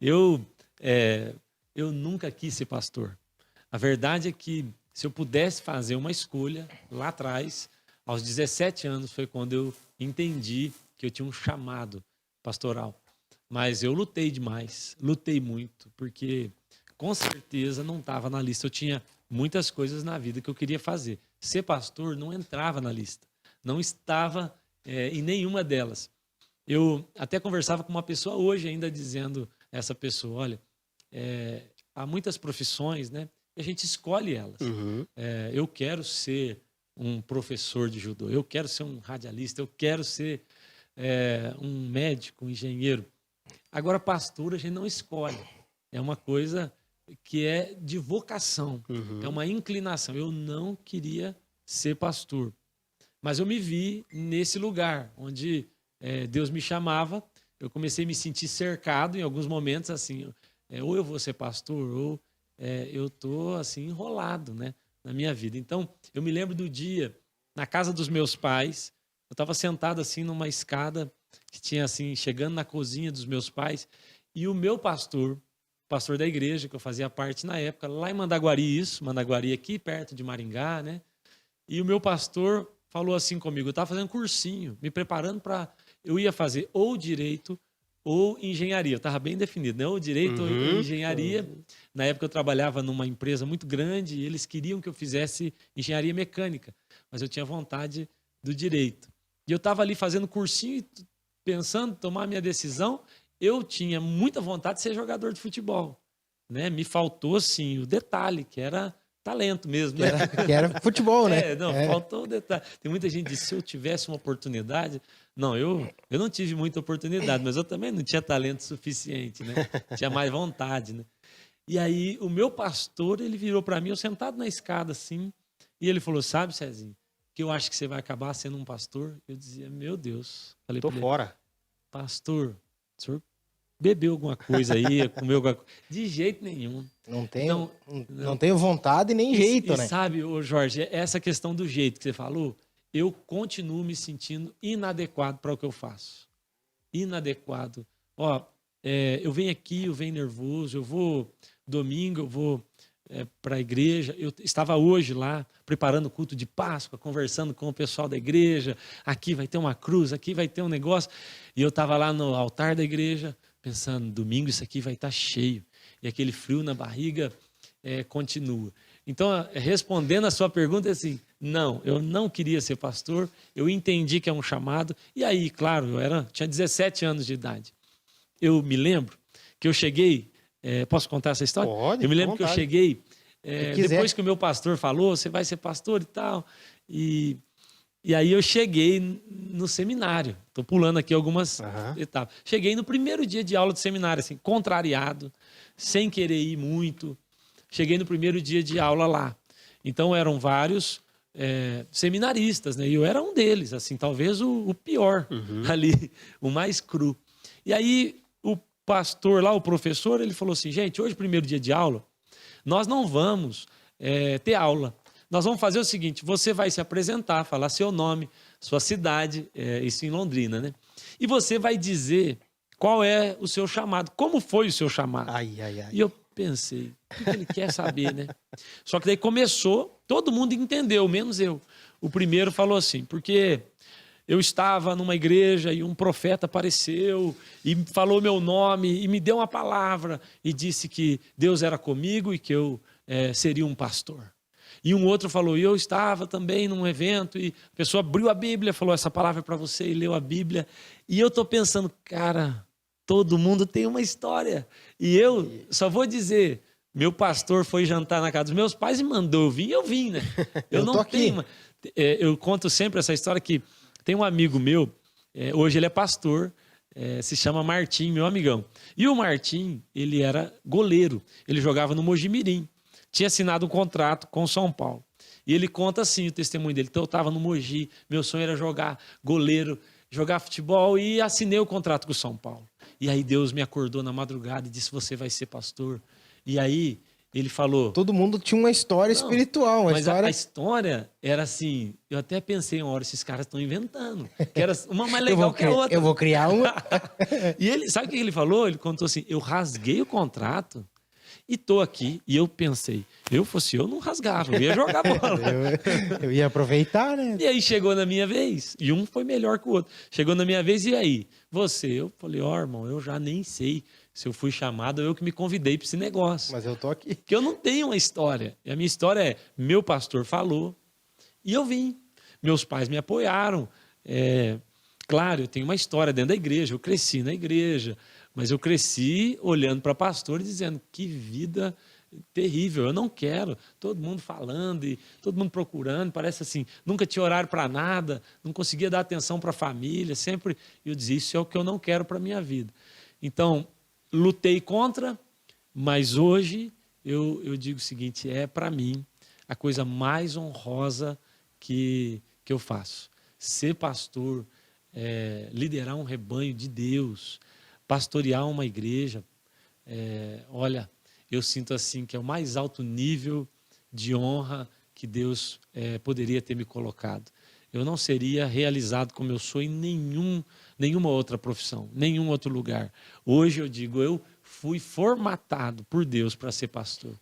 Eu, eu nunca quis ser pastor. A verdade é que se eu pudesse fazer uma escolha lá atrás, aos 17 anos foi quando eu entendi que eu tinha um chamado pastoral. Mas eu lutei demais, lutei muito, porque com certeza não estava na lista. Eu tinha muitas coisas na vida que eu queria fazer. Ser pastor não entrava na lista, não estava em nenhuma delas. Eu até conversava com uma pessoa hoje ainda dizendo a essa pessoa, olha, há muitas profissões, né? E a gente escolhe elas. Uhum. Eu quero ser um professor de judô, eu quero ser um radialista, eu quero ser um médico, um engenheiro. Agora, pastor, a gente não escolhe. É uma coisa que é de vocação, é uma inclinação. Eu não queria ser pastor, mas eu me vi nesse lugar onde Deus me chamava. Eu comecei a me sentir cercado em alguns momentos, assim, ou eu vou ser pastor, ou eu estou assim, enrolado, né, na minha vida. Então, eu me lembro do dia, na casa dos meus pais, eu estava sentado assim numa escada que tinha assim, chegando na cozinha dos meus pais, e o meu pastor da igreja, que eu fazia parte na época, lá em Mandaguari, Mandaguari aqui perto de Maringá, né? E o meu pastor falou assim comigo, eu estava fazendo cursinho, me preparando para... Eu ia fazer ou direito ou engenharia. Eu estava bem definido, né? Ou direito ou engenharia. Na época eu trabalhava numa empresa muito grande e eles queriam que eu fizesse engenharia mecânica, mas eu tinha vontade do direito. E eu estava ali fazendo cursinho, pensando em tomar a minha decisão. Eu tinha muita vontade de ser jogador de futebol, né? Me faltou, assim, o detalhe, que era talento mesmo, né? Que era futebol, né? Faltou o detalhe. Tem muita gente que diz, se eu tivesse uma oportunidade... Não, eu não tive muita oportunidade, mas eu também não tinha talento suficiente, né? Tinha mais vontade, né? E aí, o meu pastor, ele virou para mim, eu sentado na escada, assim, e ele falou, sabe, Cezinho, que eu acho que você vai acabar sendo um pastor? Eu dizia, meu Deus. Falei Tô fora. Pastor, o senhor bebeu alguma coisa aí, comeu alguma coisa? De jeito nenhum. Não tenho vontade nem jeito, né? Sabe, ô Jorge, essa questão do jeito que você falou, eu continuo me sentindo inadequado para o que eu faço. Inadequado. Ó, eu venho aqui, eu venho nervoso, eu vou domingo, eu vou para a igreja. Eu estava hoje lá, preparando o culto de Páscoa, conversando com o pessoal da igreja. Aqui vai ter uma cruz, aqui vai ter um negócio. E eu estava lá no altar da igreja, pensando, domingo isso aqui vai estar cheio. E aquele frio na barriga continua. Então, respondendo a sua pergunta, é assim, não, eu não queria ser pastor, eu entendi que é um chamado, e aí, claro, tinha 17 anos de idade. Eu me lembro que eu cheguei, posso contar essa história? Pode, eu me lembro que eu cheguei, depois que o meu pastor falou, você vai ser pastor e tal, e aí eu cheguei no seminário, estou pulando aqui algumas etapas. Cheguei no primeiro dia de aula do seminário, assim, contrariado, sem querer ir muito. Cheguei no primeiro dia de aula lá. Então, eram vários seminaristas, né? E eu era um deles, assim, talvez o pior ali, o mais cru. E aí, o pastor lá, o professor, ele falou assim, gente, hoje, primeiro dia de aula, nós não vamos ter aula. Nós vamos fazer o seguinte, você vai se apresentar, falar seu nome, sua cidade, isso em Londrina, né? E você vai dizer qual é o seu chamado, como foi o seu chamado. E eu pensei, o que ele quer saber, né? Só que daí começou, todo mundo entendeu, menos eu. O primeiro falou assim, porque eu estava numa igreja e um profeta apareceu e falou meu nome e me deu uma palavra e disse que Deus era comigo e que eu seria um pastor. E um outro falou, eu estava também num evento e a pessoa abriu a Bíblia, falou essa palavra é para você e leu a Bíblia. E eu estou pensando, cara, todo mundo tem uma história. E eu só vou dizer, meu pastor foi jantar na casa dos meus pais e mandou eu vim, né? Eu não tenho. Eu conto sempre essa história que tem um amigo meu, hoje ele é pastor, se chama Martim, meu amigão. E o Martim, ele era goleiro, ele jogava no Mojimirim. Tinha assinado um contrato com o São Paulo. E ele conta assim o testemunho dele. Então eu estava no Mogi, meu sonho era jogar goleiro, jogar futebol e assinei o contrato com o São Paulo. E aí Deus me acordou na madrugada e disse, você vai ser pastor. E aí Ele falou... Todo mundo tinha uma história espiritual. Mas a história era assim... Eu até pensei uma hora, esses caras estão inventando. Que era uma mais legal que a outra. Eu vou criar uma. E ele, sabe o que ele falou? Ele contou assim, eu rasguei o contrato e tô aqui. E eu pensei, eu não rasgava, eu ia jogar bola. eu ia aproveitar, né? E aí chegou na minha vez. E um foi melhor que o outro. Chegou na minha vez, e aí? Eu falei, irmão, eu já nem sei se eu fui chamado, eu que me convidei para esse negócio. Mas eu tô aqui. Porque eu não tenho uma história. E a minha história é, meu pastor falou e eu vim. Meus pais me apoiaram. Claro, eu tenho uma história dentro da igreja, eu cresci na igreja, mas eu cresci olhando para pastor e dizendo, que vida terrível, eu não quero. Todo mundo falando e todo mundo procurando, parece assim, nunca tinha horário para nada, não conseguia dar atenção para a família, sempre eu dizia, isso é o que eu não quero para a minha vida. Então, lutei contra, mas hoje eu digo o seguinte, para mim a coisa mais honrosa que eu faço. Ser pastor, liderar um rebanho de Deus, pastorear uma igreja, olha, eu sinto assim que é o mais alto nível de honra que Deus poderia ter me colocado. Eu não seria realizado como eu sou em nenhuma outra profissão, nenhum outro lugar. Hoje eu digo, eu fui formatado por Deus para ser pastor.